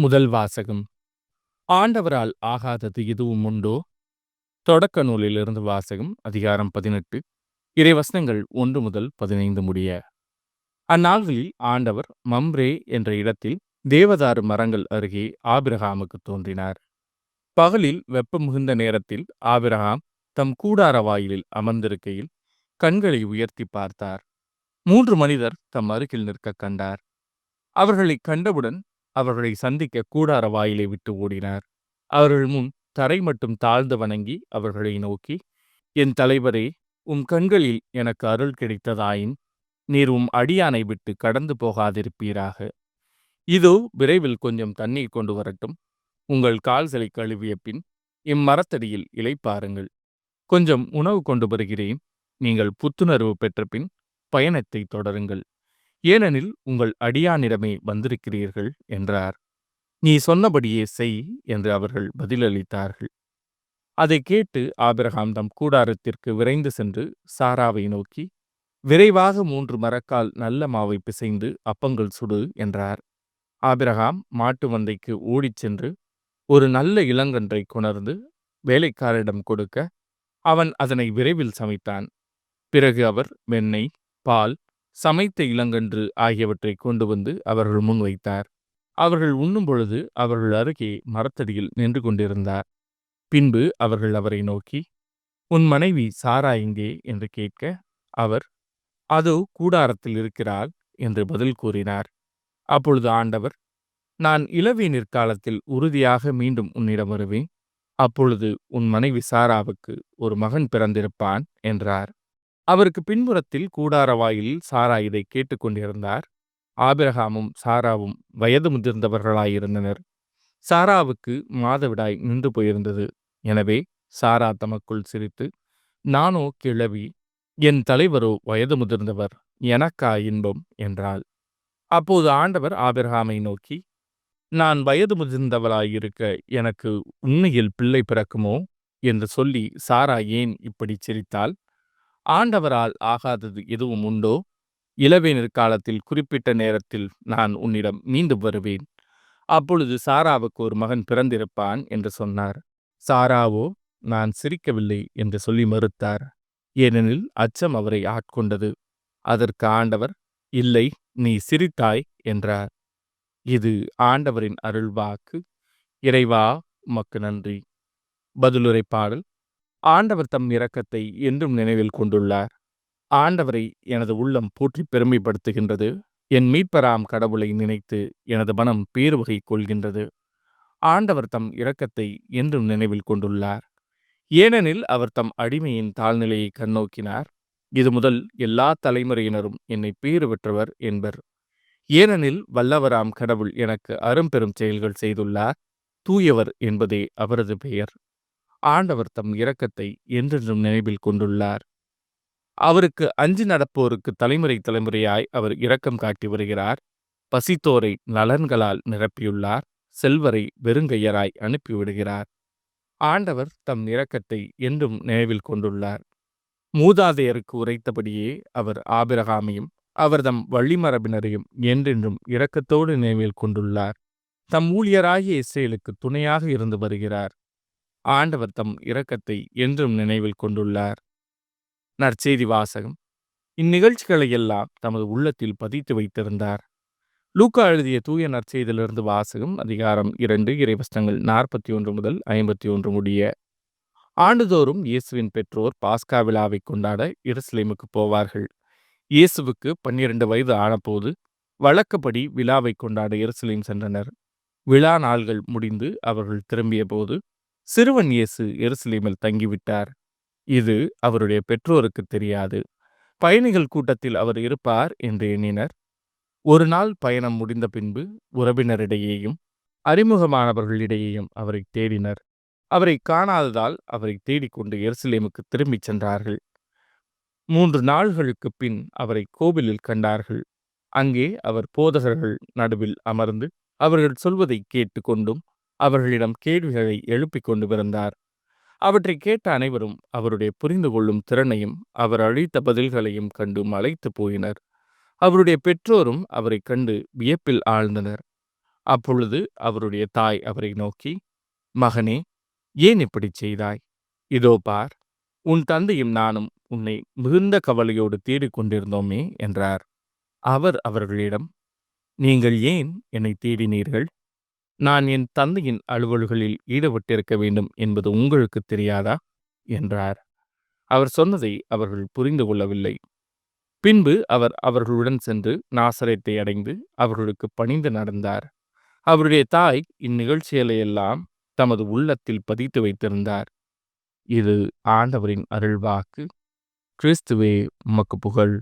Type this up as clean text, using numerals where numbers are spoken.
முதல் வாசகம். ஆண்டவரால் ஆகாதது எதுவும் உண்டோ? தொடக்க நூலிலிருந்து வாசகம். அதிகாரம் 18, இறைவசனங்கள் 1 முதல் 15 முடிய. அந்நாள்களில் ஆண்டவர் மம்ரே என்ற இடத்தில் தேவதாரு மரங்கள் அருகே ஆபிரகாமுக்கு தோன்றினார். பகலில் வெப்பம் மிகுந்த நேரத்தில் ஆபிரகாம் தம் கூடார வாயிலில் அமர்ந்திருக்கையில் கண்களை உயர்த்தி பார்த்தார். 3 மனிதர் தம் அருகில் நிற்க கண்டார். அவர்களை கண்டவுடன் அவர்களை சந்திக்க கூடார வாயிலை விட்டு ஓடினார். அவர்கள் முன் தரை மட்டும் தாழ்ந்து வணங்கி அவர்களை நோக்கி, என் தலைவரே, உம் கண்களில் எனக்கு அருள் கிடைத்ததாயின் நீர் உம் அடியானை விட்டு கடந்து போகாதிருப்பீராக. இதோ விரைவில் கொஞ்சம் தண்ணீர் கொண்டு வரட்டும். உங்கள் கால்களை கழுவிய பின் இம்மரத்தடியில் இளைப்பாருங்கள். கொஞ்சம் உணவு கொண்டு வருகிறேன். நீங்கள் புத்துணர்வு பெற்ற பின் பயணத்தை தொடருங்கள். ஏனெனில் உங்கள் அடியானிடமே வந்திருக்கிறீர்கள் என்றார். நீ சொன்னபடியே செய் என்று அவர்கள் பதிலளித்தார்கள். அதை கேட்டு ஆபிரகாம் தம் கூடாரத்திற்கு விரைந்து சென்று சாராவை நோக்கி, விரைவாக 3 மரக்கால் நல்ல மாவை பிசைந்து அப்பங்கள் சுடு என்றார். ஆபிரகாம் மாட்டு மந்தைக்கு ஓடிச் சென்று ஒரு நல்ல இளங்கன்றை கொணர்ந்து வேலைக்காரரிடம் கொடுக்க அவன் அதனை விரைவில் சமைத்தான். பிறகு அவர் வெண்ணெய், பால், சமைத்த இளங்கன்று ஆகியவற்றை கொண்டு வந்து அவர்கள் முன் வைத்தார். அவர்கள் உண்ணும் பொழுது அவர்கள் அருகே மரத்தடியில் நின்று கொண்டிருந்தார். பின்பு அவர்கள் அவரை நோக்கி, உன் மனைவி சாரா எங்கே என்று கேட்க அவர், அதோ கூடாரத்தில் இருக்கிறாள் என்று பதில் கூறினார். அப்பொழுது ஆண்டவர், நான் இளவேனிற் காலத்தில் உறுதியாக மீண்டும் உன்னிடம் வருவேன். அப்பொழுது உன் மனைவி சாராவுக்கு ஒரு மகன் பிறந்திருப்பான் என்றார். அவருக்கு பின்புறத்தில் கூடார வாயிலில் சாரா இதை கேட்டுக்கொண்டிருந்தார். ஆபிரகாமும் சாராவும் வயது முதிர்ந்தவர்களாயிருந்தனர். சாராவுக்கு மாதவிடாய் நின்று போயிருந்தது. எனவே சாரா தமக்குள் சிரித்து, நானோ கிழவி, என் தலைவரோ வயது முதிர்ந்தவர், எனக்கா இன்பம் என்றாள். அப்போது ஆண்டவர் ஆபிரகாமை நோக்கி, நான் வயது முதிர்ந்தவளாயிருக்க எனக்கு உண்மையில் பிள்ளை பிறக்குமோ என்று சொல்லி சாரா ஏன் இப்படி சிரித்தாள்? ஆண்டவரால் ஆகாதது எதுவும் உண்டோ? இளவேனிற் காலத்தில் குறிப்பிட்ட நேரத்தில் நான் உன்னிடம் மீண்டும் வருவேன். அப்பொழுது சாராவுக்கு ஒரு மகன் பிறந்திருப்பான் என்று சொன்னார். சாராவோ நான் சிரிக்கவில்லை என்று சொல்லி மறுத்தார். ஏனெனில் அச்சம் அவரை ஆட்கொண்டது. அதற்கு ஆண்டவர், இல்லை, நீ சிரித்தாய் என்றார். இது ஆண்டவரின் அருள்வாக்கு. இறைவா, உமக்கு நன்றி. பதிலுரை பாடல். ஆண்டவர் தம் இரக்கத்தை என்றும் நினைவில் கொண்டுள்ளார். ஆண்டவரை எனது உள்ளம் போற்றி பெருமைப்படுத்துகின்றது. என் மீட்பராம் கடவுளை நினைத்து எனது மனம் பேருவகை கொள்கின்றது. ஆண்டவர் தம் இரக்கத்தை என்றும் நினைவில் கொண்டுள்ளார். ஏனெனில் அவர் தம் அடிமையின் தாழ்நிலையை கண்ணோக்கினார். இது முதல் எல்லா தலைமுறையினரும் என்னை பேறு பெற்றவர் என்பர். ஏனெனில் வல்லவராம் கடவுள் எனக்கு அரும்பெரும் செயல்கள் செய்துள்ளார். தூயவர் என்பதே அவரது பெயர். ஆண்டவர் தம் இரக்கத்தை என்றென்றும் நினைவில் கொண்டுள்ளார். அவருக்கு அஞ்சி நடப்போருக்கு தலைமுறை தலைமுறையாய் அவர் இரக்கம் காட்டி வருகிறார். பசித்தோரை நலன்களால் நிரப்பியுள்ளார். செல்வரை வெறுங்கையராய் அனுப்பிவிடுகிறார். ஆண்டவர் தம் இரக்கத்தை என்றும் நினைவில் கொண்டுள்ளார். மூதாதையருக்கு உரைத்தபடியே அவர் ஆபிரகாமையும் அவர்தம் வழிமரபினரையும் என்றென்றும் இரக்கத்தோடு நினைவில் கொண்டுள்ளார். தம் ஊழியராகிய இஸ்ரேலுக்கு துணையாக இருந்து வருகிறார். ஆண்டவர் தம் இரக்கத்தை என்றும் நினைவில் கொண்டுள்ளார். நற்செய்தி வாசகம். இந்நிகழ்ச்சிகளை எல்லாம் தமது உள்ளத்தில் பதித்து வைத்திருந்தார். லூக்கா எழுதிய தூய நற்செய்தியிலிருந்து வாசகம். அதிகாரம் 2, இறைவசனங்கள் 41 முதல் 51 முடிய. ஆண்டுதோறும் இயேசுவின் பெற்றோர் பாஸ்கா விழாவை கொண்டாட எருசலேமுக்கு போவார்கள். இயேசுவுக்கு 12 வயது ஆனபோது வழக்கப்படி விழாவை கொண்டாட எருசலேம் சென்றனர். விழா நாள்கள் முடிந்து அவர்கள் திரும்பிய போது சிறுவன் இயேசு எருசலேமில் தங்கிவிட்டார். இது அவருடைய பெற்றோருக்கு தெரியாது. பயணிகள் கூட்டத்தில் அவர் இருப்பார் என்று எண்ணினர். ஒரு நாள் பயணம் முடிந்த பின்பு உறவினரிடையேயும் அறிமுகமானவர்களிடையேயும் அவரை தேடினர். அவரை காணாததால் அவரை தேடிக்கொண்டு எருசலேமுக்கு திரும்பிச் சென்றார்கள். 3 நாள்களுக்கு பின் அவரை கோவிலில் கண்டார்கள். அங்கே அவர் போதகர்கள் நடுவில் அமர்ந்து அவர்கள் சொல்வதை கேட்டு கொண்டும் அவர்களிடம் கேள்விகளை எழுப்பிக் கொண்டும் இருந்தார். அவற்றை கேட்ட அனைவரும் அவருடைய புரிந்து கொள்ளும் திறனையும் அவர் அளித்த பதில்களையும் கண்டு மலைத்து போயினர். அவருடைய பெற்றோரும் அவரை கண்டு வியப்பில் ஆழ்ந்தனர். அப்பொழுது அவருடைய தாய் அவரை நோக்கி, மகனே, ஏன் இப்படிச் செய்தாய்? இதோ பார், உன் தந்தையும் நானும் உன்னை மிகுந்த கவலையோடு தேடிக் கொண்டிருந்தோமே என்றார். அவர் அவர்களிடம், நீங்கள் ஏன் என்னை தேடினீர்கள்? நான் என் தந்தையின் அலுவல்களில் ஈடுபட்டிருக்க வேண்டும் என்பது உங்களுக்கு தெரியாதா என்றார். அவர் சொன்னதை அவர்கள் புரிந்து கொள்ளவில்லை. பின்பு அவர் அவர்களுடன் சென்று நாசரேத்தை அடைந்து அவர்களுக்கு பணிந்து நடந்தார். அவருடைய தாய் இந்நிகழ்ச்சிகளையெல்லாம் தமது உள்ளத்தில் பதித்து வைத்திருந்தார். இது ஆண்டவரின் அருள்வாக்கு. கிறிஸ்துவே உமக்கு புகழ்.